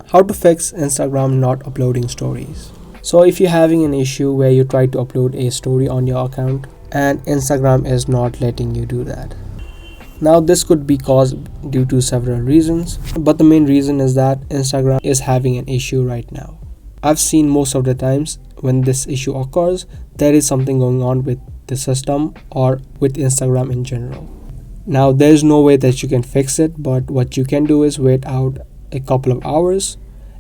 How to fix Instagram not uploading stories. So if you're having an issue where you try to upload a story on your account and Instagram is not letting you do that. Now this could be caused due to several reasons, but the main reason is that Instagram is having an issue right now. I've seen most of the times when this issue occurs, there is something going on with the system or with Instagram in general. Now there's no way that you can fix it, but what you can do is wait out a couple of hours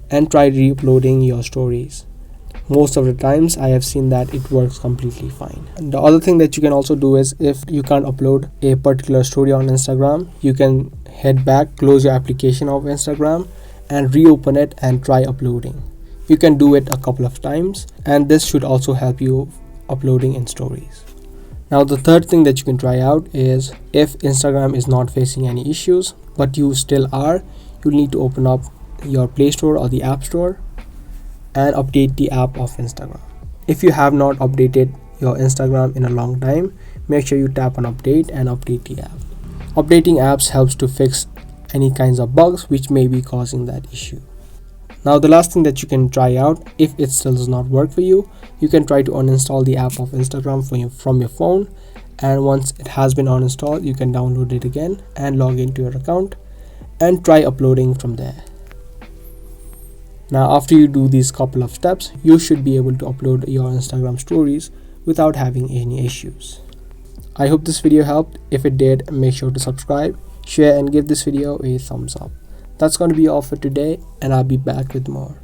and try re-uploading your stories. Most of the times I have seen that it works completely fine. And the other thing that you can also do is, if you can't upload a particular story on Instagram, you can head back, close your application of Instagram and reopen it and try uploading. You can do it a couple of times and this should also help you uploading in stories. Now the third thing that you can try out is, if Instagram is not facing any issues but you still are, you need to open up your Play Store or the App Store and update the app of Instagram. If you have not updated your Instagram in a long time, make sure you tap on update and update the app. Updating apps helps to fix any kinds of bugs which may be causing that issue. Now the last thing that you can try out, if it still does not work for you, you can try to uninstall the app of Instagram from your phone, and once it has been uninstalled, you can download it again and log into your account and try uploading from there. Now after you do these couple of steps, you should be able to upload your Instagram stories without having any issues. I hope this video helped. If it did, make sure to subscribe, share and give this video a thumbs up. That's going to be all for today, and I'll be back with more.